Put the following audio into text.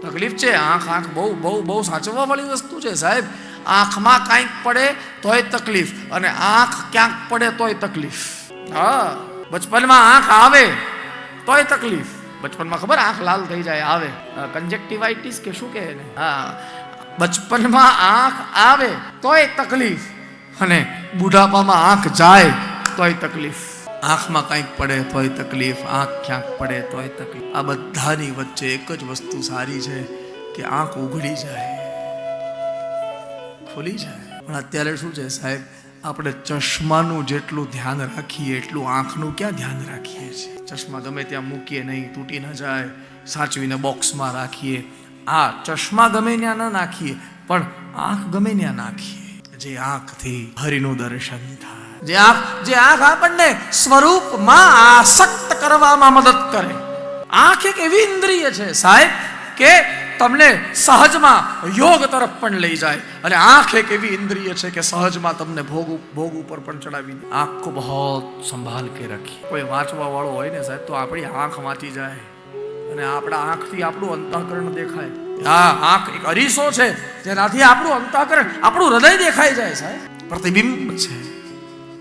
તકલીફ છે. આંખ બહુ બહુ બહુ સાચવવા વાળી વસ્તુ છે સાહેબ. આંખમાં કાંઈક પડે તોય તકલીફ, અને આંખ ક્યાંક પડે તોય તકલીફ. હા, બચપનમાં આંખ આવે તોય તકલીફ. બચપનમાં ખબર આંખ લાલ થઈ જાય, આવે કંજક્ટિવાઇટિસ કે શું કહે ને. હા, બચપનમાં આંખ આવે તોય તકલીફ, અને બુઢાપામાં આંખ જાય તોય તકલીફ. આંખમાં કંઈક પડે તોય તકલીફ, આંખ ક્યાંક પડે તોય તકલીફ. આ બધાની વચ્ચે એક જ વસ્તુ સારી છે કે આંખ ઉઘડી જાય, ખુલી જાય. પણ અત્યારે શું છે સાહેબ, આપણે ચશ્માનું જેટલું ધ્યાન રાખીએ એટલું આંખનું ક્યાં ધ્યાન રાખીએ છીએ. ચશ્મા ગમે ત્યાં મૂકીએ નહીં, તૂટી ન જાય, સાચવીને બોક્સમાં રાખીએ. આ ચશ્મા ગમે ત્યાં ન નાખીએ, પણ આંખ ગમે ત્યાં નાખીએ, જે આંખથી હરિનું દર્શન થાય, જે આંખ આપણને સ્વરૂપમાં આસક્ત કરવામાં મદદ કરે. આંખ એક એવી ઇન્દ્રિય છે સાહેબ કે તમને સહજમાં યોગ તરફ પણ લઈ જાય, અને આંખ એક એવી ઇન્દ્રિય છે કે સહજમાં તમને ભોગ ઉપર પણ ચડાવી દે. આંખ કો બહોત સંભાળ કે રખી. કોઈ વાંચવા વાળો હોય ને સાહેબ, તો આપણી આંખ વાંચી જાય, અને આપણા આંખથી આપણું અંતઃકરણ દેખાય. હા, આંખ એક અરીસો છે જેનાથી આપણું અંતઃકરણ, આપણું હૃદય દેખાઈ જાય સાહેબ, પ્રતિબિંબ છે.